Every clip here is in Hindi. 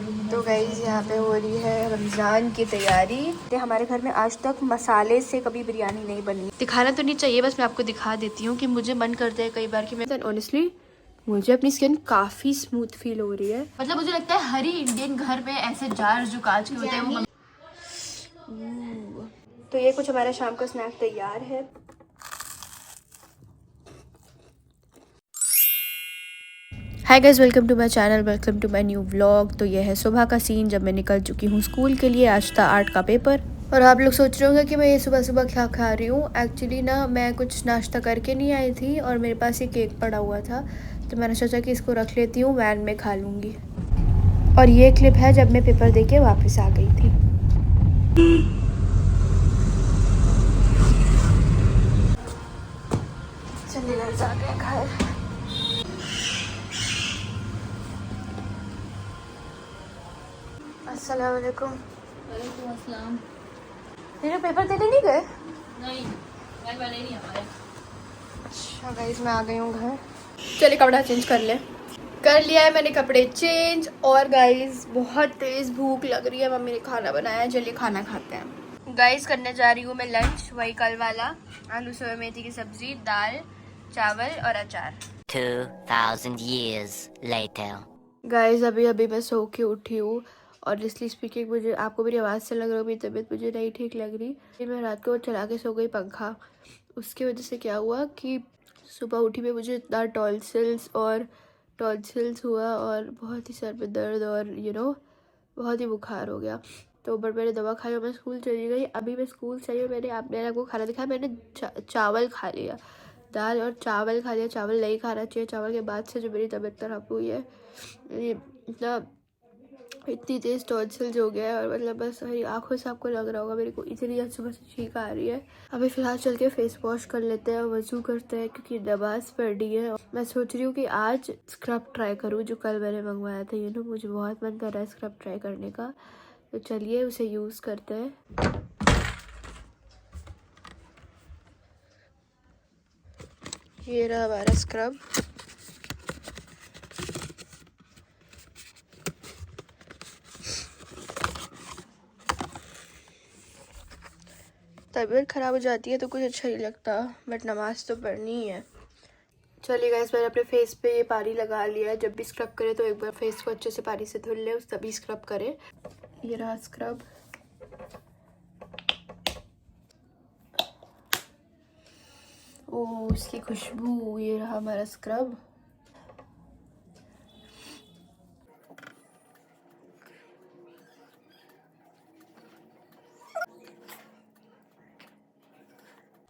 तो गाइस यहाँ पे हो रही है रमज़ान की तैयारी। तो हमारे घर में आज तक मसाले से कभी बिरयानी नहीं बनी। दिखाना तो नहीं चाहिए, बस मैं आपको दिखा देती हूँ कि मुझे मन करता है कई बार कि मैं ऑनेस्टली मुझे अपनी स्किन काफ़ी स्मूथ फील हो रही है। मतलब मुझे लगता है हर ही इंडियन घर में ऐसे जार जो कांच के होते हैं वो। तो ये कुछ हमारा शाम का स्नैक तैयार है। Hi guys, welcome to my channel, welcome to my new vlog. तो ये है सुबह का सीन जब मैं निकल चुकी हूँ स्कूल के लिए। आज था आर्ट का पेपर और आप लोग सोच रहे होंगे कि मैं ये सुबह सुबह क्या खा रही हूँ। एक्चुअली ना मैं कुछ नाश्ता करके नहीं आई थी और मेरे पास ये केक पड़ा हुआ था, तो मैंने सोचा कि इसको रख लेती हूँ, वैन में खा लूँगी। और ये क्लिप है जब मैं पेपर दे के वापस आ गई थी। चलिए घर जा गए घर। अस्सलाम वालेकुम। वालेकुम अस्सलाम। मेरे पेपर देने नहीं गए? नहीं, वैन वाले नहीं हमारे। अच्छा गाइस, मैं आ गई हूँ घर। चलिए कपड़ा चेंज कर ले। कर लिया है मैंने कपड़े चेंज। और गाइस बहुत तेज़ भूख लग रही है, मम्मी ने खाना बनाया है, चलिए खाना खाते हैं। गाइस करने जा रही हूँ मैं लंच, वही कल वाला, आलू सोया मेथी की सब्जी, दाल, चावल और अचार। 2000 years later. गाइस अभी अभी मैं सो के उठी हूँ और इसलिए स्पीकिंग मुझे आपको मेरी आवाज़ से लग रहा है मेरी तबीयत मुझे नहीं ठीक लग रही। मैं रात को चला के सो गई पंखा, उसकी वजह से क्या हुआ कि सुबह उठी में मुझे इतना टॉन्सिल्स हुआ और बहुत ही सर में दर्द और बहुत ही बुखार हो गया। तो ऊपर मैंने दवा खाई और मैं स्कूल चली गई। अभी मैं स्कूल से आई और मैंने आपको खाना दिखाया। मैंने चावल खा लिया, दाल और चावल खा लिया। चावल नहीं खाना चाहिए, चावल के बाद से जो मेरी तबीयत खराब हुई है, ये मतलब इतनी तेज़ टॉन्सिल्स हो गया है और मतलब बस मेरी आंखों से आपको लग रहा होगा मेरे को इतनी आज सुबह से छींक आ रही है। अभी फ़िलहाल चल के फेस वॉश कर लेते हैं, वज़ू करते हैं क्योंकि नमाज़ पढ़नी है। मैं सोच रही हूँ कि आज स्क्रब ट्राई करूँ जो कल मैंने मंगवाया था। मुझे बहुत मन कर रहा है स्क्रब ट्राई करने का, तो चलिए उसे यूज़ करते हैं। ये रहा हमारा स्क्रब। तबीयत ख़राब हो जाती है तो कुछ अच्छा नहीं लगता, बट नमाज तो पढ़नी ही है। चलिए गाइस, मैंने अपने फेस पे ये पानी लगा लिया है। जब भी स्क्रब करें तो एक बार फेस को अच्छे से पानी से धुल ले, तभी स्क्रब करें। ये रहा स्क्रब। ओह इसकी खुशबू। ये रहा हमारा स्क्रब।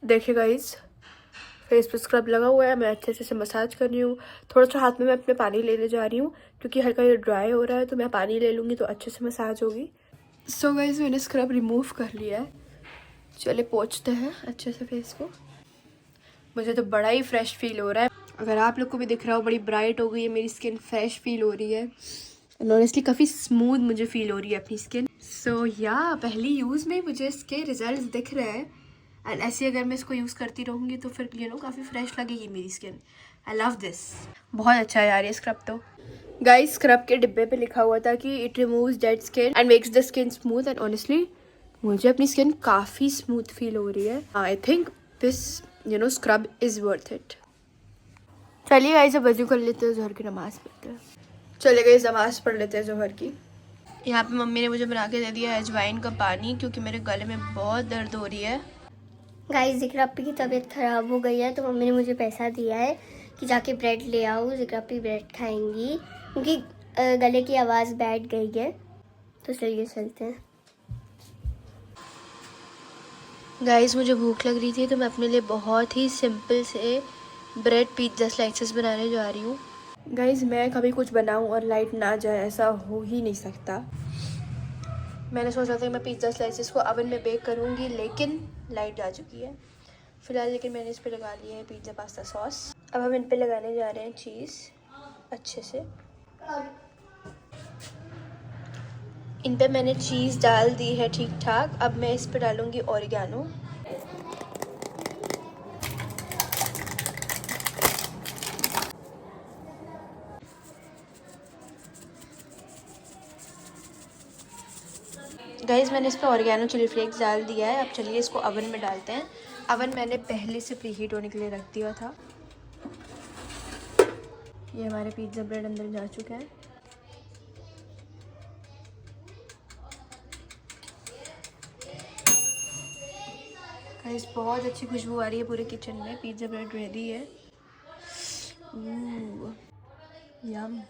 देखिए गाइस, फेस पे स्क्रब लगा हुआ है, मैं अच्छे से मसाज कर रही हूँ। थोड़ा सा हाथ में मैं अपने पानी लेने जा रही हूँ क्योंकि हल्का ये ड्राई हो रहा है, तो मैं पानी ले लूँगी तो अच्छे से मसाज होगी। सो गाइस मैंने स्क्रब रिमूव कर लिया है। चलिए पोंछते हैं अच्छे से फेस को। मुझे तो बड़ा ही फ्रेश फील हो रहा है। अगर आप लोग को भी दिख रहा हो, बड़ी ब्राइट हो गई है मेरी स्किन, फ्रेश फील हो रही है एंड ऑनेस्टली काफ़ी स्मूथ मुझे फील हो रही है अपनी स्किन। सो या पहली यूज़ में मुझे इसके रिजल्ट्स दिख रहे हैं एंड ऐसे अगर मैं इसको यूज़ करती रहूँगी तो फिर काफ़ी फ्रेश लगेगी मेरी स्किन। I love this. बहुत अच्छा है यार ये स्क्रब। तो गाइस स्क्रब के डिब्बे पे लिखा हुआ था कि it removes dead skin and makes the skin smooth and honestly मुझे अपनी स्किन काफ़ी स्मूथ फील हो रही है। I think this scrub is worth it. चलिए गाइस अब वज़ू कर लेते हैं, ज़ोहर की नमाज़ पढ़ते हैं। चलिए गाइस नमाज़ पढ़ लेते हैं ज़ोहर की। यहाँ पे मम्मी ने मुझे बना के दे दिया है अजवाइन का पानी क्योंकि मेरे गले में बहुत दर्द हो रही है। गाइस ज़िक्रापी की तबीयत ख़राब हो गई है तो मम्मी ने मुझे पैसा दिया है कि जाके ब्रेड ले आओ, ज़िक्रापी ब्रेड खाएंगी क्योंकि गले की आवाज़ बैठ गई है। तो चलिए चलते हैं। गाइस मुझे भूख लग रही थी तो मैं अपने लिए बहुत ही सिंपल से ब्रेड पिज़्ज़ा स्लाइसेस बनाने जा रही हूँ। गाइस मैं कभी कुछ बनाऊँ और लाइट ना जाए, ऐसा हो ही नहीं सकता। मैंने सोचा था कि मैं पिज़्ज़ा स्लाइसेस को ओवन में बेक करूँगी, लेकिन लाइट जा चुकी है फ़िलहाल। लेकिन मैंने इस पर लगा लिया है पिज़्ज़ा पास्ता सॉस। अब हम इन पे लगाने जा रहे हैं चीज़ अच्छे से। इन पे मैंने चीज़ डाल दी है ठीक ठाक। अब मैं इस पे डालूँगी ऑरिगेनो। गाइस मैंने इस पर ऑर्गेनो चिली फ्लेक्स डाल दिया है। अब चलिए इसको अवन में डालते हैं। अवन मैंने पहले से प्री हीट होने के लिए रख दिया था। ये हमारे पिज़्ज़ा ब्रेड अंदर जा चुके हैं। गाइस बहुत अच्छी खुशबू आ रही है पूरे किचन में। पिज़्ज़ा ब्रेड रेडी है। यम।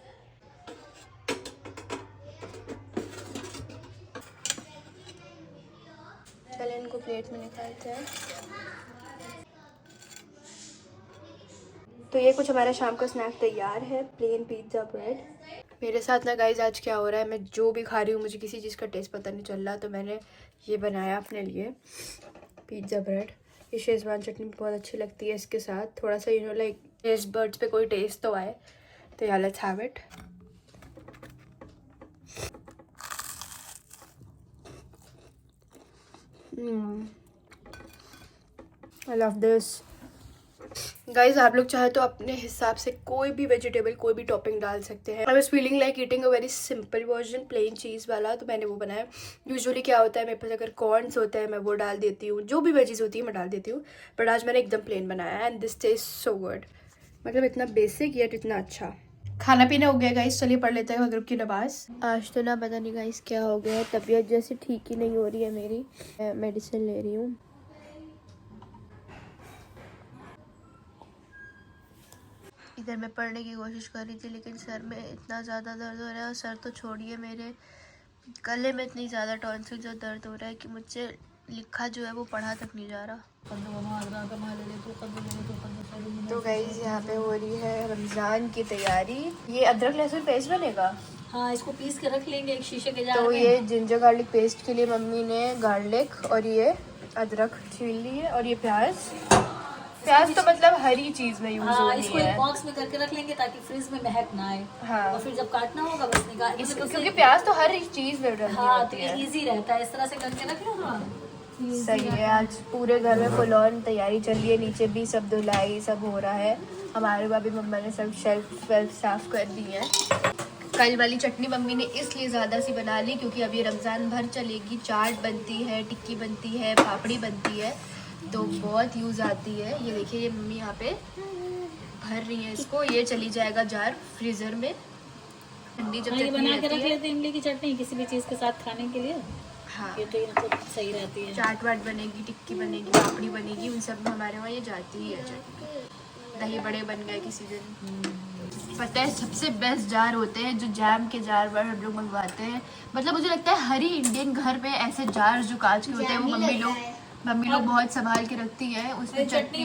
चलिए इनको प्लेट में निकालते हैं। तो ये कुछ हमारा शाम का स्नैक तैयार है, प्लेन पिज़्ज़ा ब्रेड। मेरे साथ ना गाइस आज क्या हो रहा है, मैं जो भी खा रही हूँ मुझे किसी चीज़ का टेस्ट पता नहीं चल रहा। तो मैंने ये बनाया अपने लिए पिज़्ज़ा ब्रेड। ये शेज़वान चटनी बहुत अच्छी लगती है इसके साथ। थोड़ा सा लाइक टेस्ट बर्ड्स पे कोई टेस्ट तो आए। तो या let's have it. I love this. Guys आप लोग चाहे तो अपने हिसाब से कोई भी वेजिटेबल कोई भी टॉपिंग डाल सकते हैं। I was feeling like eating a very simple version, plain cheese वाला, तो मैंने वो बनाया। यूजुअली क्या होता है मेरे पास अगर कॉर्न्स होते हैं मैं वो डाल देती हूँ, जो भी वेजीज होती है मैं डाल देती हूँ। बट आज मैंने एकदम प्लेन बनाया and this taste so good. मतलब इतना बेसिक येट इतना अच्छा। खाना पीना हो गया गाइस, चलिए पढ़ लेते हैं मगरिब की नमाज। आज तो ना पता नहीं गाइस क्या हो गया, तबीयत जैसे ठीक ही नहीं हो रही है मेरी। मेडिसिन ले रही हूँ। इधर मैं पढ़ने की कोशिश कर रही थी लेकिन सर में इतना ज़्यादा दर्द हो रहा है। और सर तो छोड़िए, मेरे गले में इतनी ज़्यादा टॉन्सिल जो दर्द हो रहा है कि मुझसे लिखा जो है वो पढ़ा तक नहीं जा रहा। तो गाइस यहाँ पे हो रही है रमज़ान की तैयारी। ये अदरक लहसुन पेस्ट बनेगा। हाँ, इसको पीस के रख लेंगे एक शीशे के जार तो में। ये जिंजर गार्लिक पेस्ट के लिए मम्मी ने गार्लिक और ये अदरक छील ली है। और ये प्याज तो मतलब हरी चीज में यूज हो रही है। इसको एक बॉक्स में करके रख लेंगे ताकि फ्रिज में महक ना आए। हाँ। और फिर जब काटना होगा बस निकाल, क्योंकि प्याज तो हर चीज में डलनी हाँ, होती तो है। इजी रहता है। इस तरह से करके रख लो ना। सही है। आज पूरे घर में फुल ऑन तैयारी चल रही है। नीचे भी सब धुलाई सब हो रहा है। हमारे भाभी मम्मा ने सब शेल्फ वेल्फ साफ कर दी है। कल वाली चटनी मम्मी ने इसलिए ज़्यादा सी बना ली क्योंकि अभी रमज़ान भर चलेगी। चाट बनती है, टिक्की बनती है, पापड़ी बनती है, तो बहुत यूज़ आती है। ये देखिए ये मम्मी यहाँ पे भर रही है इसको। ये चली जाएगा जार फ्रीज़र में ठंडी जब ये बना के रख रहती है। लेते हैं इमली की चटनी किसी भी चीज़ के साथ खाने के लिए। हाँ, ये तो मतलब सही रहती है। चाट वाट बनेगी, टिक्की बनेगी, पापड़ी बनेगी, उन सब में हमारे वहाँ ये जाती ही है चटनी। दही बड़े बन गए किसी दिन। पता है सबसे बेस्ट जार होते हैं जो जैम के जार पर हम लोग मंगवाते हैं। मतलब मुझे लगता है हर ही इंडियन घर में ऐसे जार जो कांच के होते हैं वो मम्मी लोग बहुत संभाल के रखती है। उसमें चटनी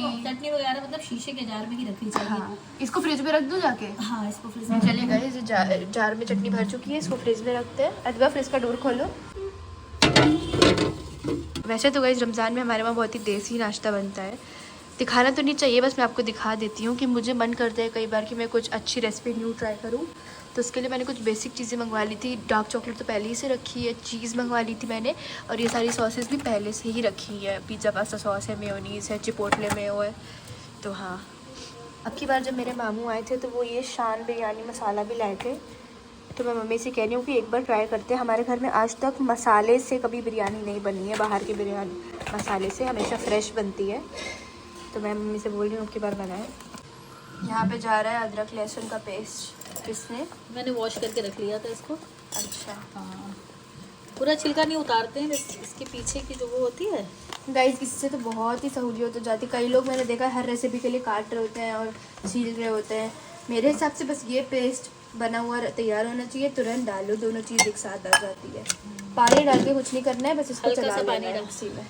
वगैरह मतलब शीशे के जार में ही रखनी चाहिए। हाँ, इसको फ्रिज में रख दूँ जाके। हाँ, इसको फ्रिज में चलिए गाइस जार में चटनी भर चुकी है, इसको फ्रिज में रखते हैं। अथवा फ्रिज का डोर खोलो। वैसे तो गाइस रमज़ान में हमारे वहाँ बहुत ही देसी नाश्ता बनता है। दिखाना तो नहीं चाहिए, बस मैं आपको दिखा देती हूँ कि मुझे मन करता है कई बार कि मैं कुछ अच्छी रेसिपी न्यू ट्राई करूँ। तो उसके लिए मैंने कुछ बेसिक चीज़ें मंगवा ली थी। डार्क चॉकलेट तो पहले ही से रखी है, चीज़ मंगवा ली थी मैंने, और ये सारी सॉसेस भी पहले से ही रखी है। पिज़्ज़ा पास्ता सॉस है, मेयोनीज़ है, चिपोटले मेयो है। तो हाँ, अब की बार जब मेरे मामू आए थे तो वो ये शान बिरयानी मसाला भी लाए थे। तो मैं मम्मी से कह रही हूँ कि एक बार ट्राई करते हैं। हमारे घर में आज तक मसाले से कभी बिरयानी नहीं बनी है। बाहर की बिरयानी मसाले से हमेशा फ्रेश बनती है। तो मैं मम्मी से बोल रही हूँ कि बार बनाए। यहाँ पे जा रहा है अदरक लहसुन का पेस्ट। किसने? मैंने वॉश करके रख लिया था इसको। अच्छा हाँ, पूरा छिलका नहीं उतारते हैं, इसके पीछे की जो वो होती है। गाइस इससे तो बहुत ही सहूलियत हो जाती है। कई लोग मैंने देखा हर रेसिपी के लिए काट रहे होते हैं और छील रहे होते हैं। मेरे हिसाब से बस ये पेस्ट बना हुआ तैयार होना चाहिए, तुरंत डालो, दोनों चीज़ एक साथ आ जाती है। पानी डाल के कुछ नहीं करना है, बस इसको चला लेना है उसी में।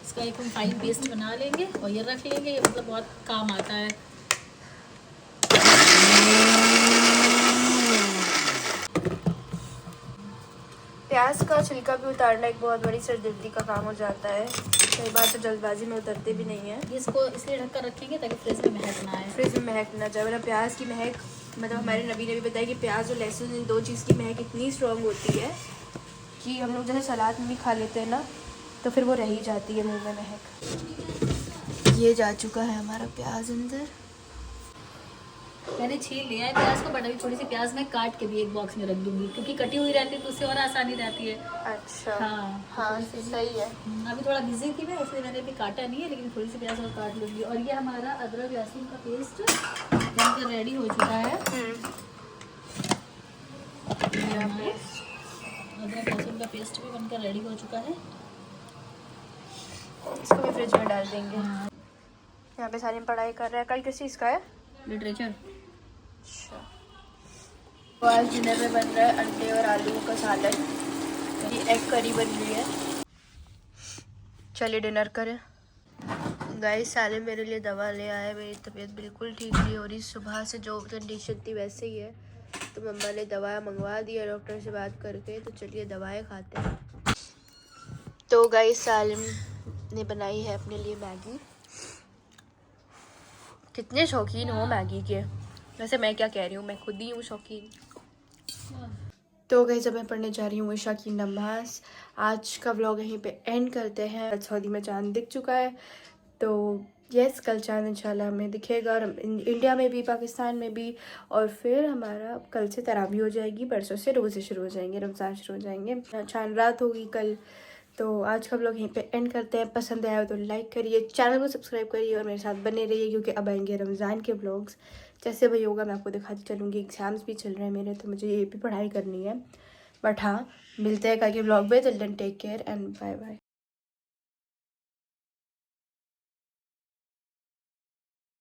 इसका एक हम फाइन पेस्ट बना लेंगे और ये रख लेंगे। ये मतलब बहुत काम आता है। प्याज का छिलका भी उतारना एक बहुत बड़ी सरदर्दी का काम हो जाता है। कई बार तो जल्दबाजी में उतरते भी नहीं है। इसको इसलिए ढक कर रखेंगे ताकि फ्रिज में महक ना आए। फ्रिज में महक ना जाए, वरना प्याज की महक, मतलब हमारे नबी ने भी बताया कि प्याज और लहसुन इन दो चीज़ की महक इतनी स्ट्रॉन्ग होती है कि हम लोग जैसे सलाद में भी खा लेते हैं ना तो फिर वो रह ही जाती है मुंह में महक। ये जा चुका है हमारा प्याज अंदर। मैंने छील लिया है प्याज को, बट अभी थोड़ी सी प्याज मैं काट के भी एक बॉक्स में रख दूंगी, क्योंकि कटी हुई रहती है तो उससे और आसानी रहती है। अच्छा हाँ हाँ सही है। अभी थोड़ा बिजी थी मैं, इसलिए मैंने अभी काटा नहीं है, लेकिन थोड़ी सी प्याज और काट लूँगी। और ये हमारा अदरक लहसुन का पेस्ट बनकर रेडी हो चुका है। अदरक लहसुन का पेस्ट भी बनकर रेडी हो चुका है। इसको भी फ्रिज में डाल देंगे। यहाँ पे सारी पढ़ाई कर रहे हैं। कल किस चीज़ का है? लिटरेचर। अच्छा, तो आज डिनर में बन रहा है अंडे और आलू का सालन। ये एग करी बन रही है। चलिए डिनर करें। गाइस साले मेरे लिए दवा ले आए। मेरी तबीयत बिल्कुल ठीक नहीं हो रही। सुबह से जो कंडीशन थी वैसे ही है, तो मम्मा ने दवा मंगवा दिया डॉक्टर से बात करके। तो चलिए दवाएं खाते हैं। तो गाइस सालिम ने बनाई है अपने लिए मैगी। कितने शौकीन हो मैगी के। वैसे मैं क्या कह रही हूँ, मैं खुद ही हूँ शौकीन। तो गाइस जब मैं पढ़ने जा रही हूँ ईशा की नमाज। आज का व्लॉग यहीं पे एंड करते हैं। सऊदी में चांद दिख चुका है, तो यस कल चांद इंशाल्लाह हमें दिखेगा, और इंडिया में भी पाकिस्तान में भी। और फिर हमारा कल से तरावी हो जाएगी, परसों से रोज़े शुरू हो जाएंगे, रमज़ान शुरू हो जाएंगे, चांद रात होगी कल। तो आज का व्लॉग यहीं पे एंड करते हैं। पसंद आया हो तो लाइक करिए, चैनल को सब्सक्राइब करिए और मेरे साथ बने रहिए, क्योंकि अब आएंगे रमज़ान के व्लॉग्स। जैसे भाई होगा मैं आपको दिखाती चलूँगी। एग्ज़ाम्स भी चल रहे हैं मेरे, तो मुझे ये भी पढ़ाई करनी है। बट हाँ, मिलते हैं कल के व्लॉग में। Till then take care and bye bye.